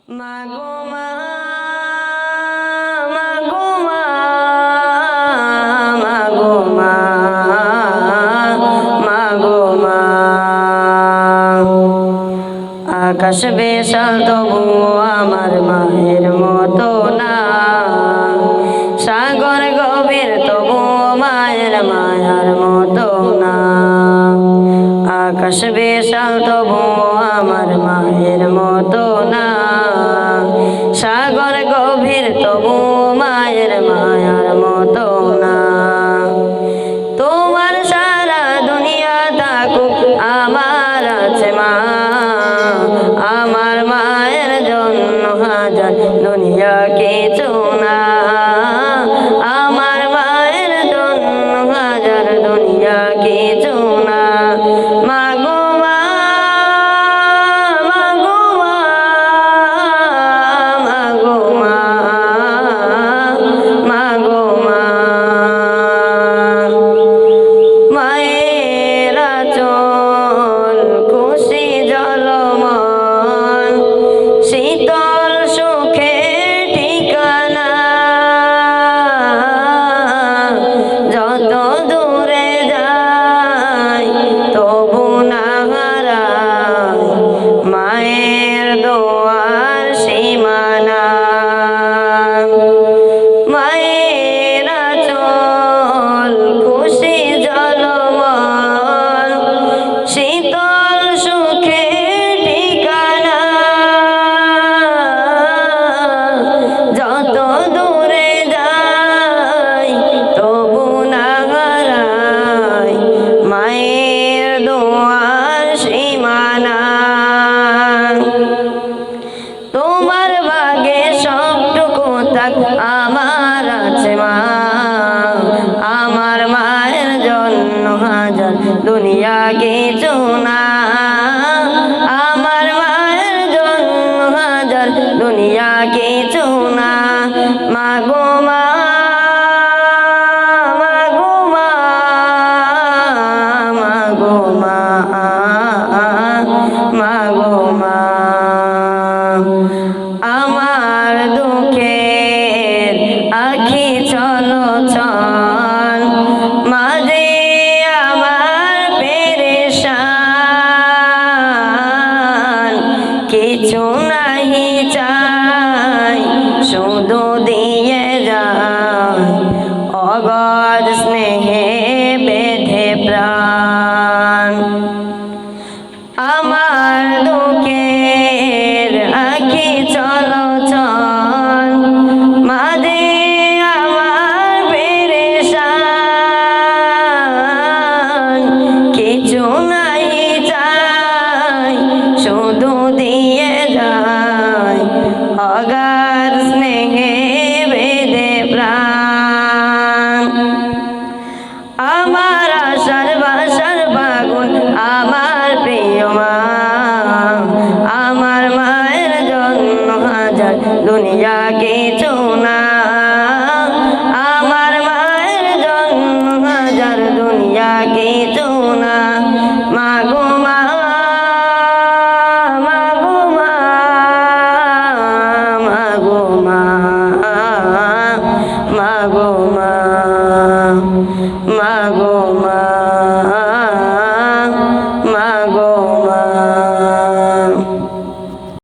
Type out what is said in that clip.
মাগো মা, মাগো মা, মাগো মা, মাগো মা। আকাশ বিশাল তবু আমার মায়ের মতো না, সাগর গভীর তবু মায়ের মায়ার মতো না। আকাশ বিশাল তবু আমার মায়ের মতো না, সাগর গভীর তবু মায়ের মায়ার মতো না। তোমার সারা দুনিয়া থাকুক আমার আছে মা, আমার মায়ের জন্য হাজার দুনিয়া কিছু না। আমার মায়ের জন্য হাজার দুনিয়া কিছু না। মাগো মা, মাগো মা, মাগো মা, মাগো মা। মায়ের আঁচল খুশি জলমল, শীতল সুখে ঠিকানা। যত দূরে যাই তবু না হারাই মায়ের দোয়ার সীমানা। মায়ের আঁচল খুশি জলমল, শীতল সুখে ঠিকানা। যত দূরে যাই তবু না হারাই মায়ের দোয়ার সীমানা। তোমার ভাগে সবটুকু থাক আমার আছে মা, আমার মায়ের জন্য হাজার দুনিয়া কিছু না। আমার মায়ের জন্য হাজার দুনিয়া কিছু না। মাগো মা, মাগো মা, মাগো মা, মাগো মা। আমার দুঃখের আখি চলো চল, মাঝে আমার পেরেশান। কিছু নাহি চাই শুধু দিয়ে যায় অগাধ স্নেহে বেঁধে প্রাণ। আমার দুঃখের আখি চলো চল, মাঝে আমার পেরেশান। কিছু নাই চাই শুধু দিয়ে যায় অগাধ স্নেহে বেঁধে প্রাণ। আমার আশার বাসার বাগুন আমার প্রিয় মা, আমার মায়ের জন্য হাজার দুনিয়া কে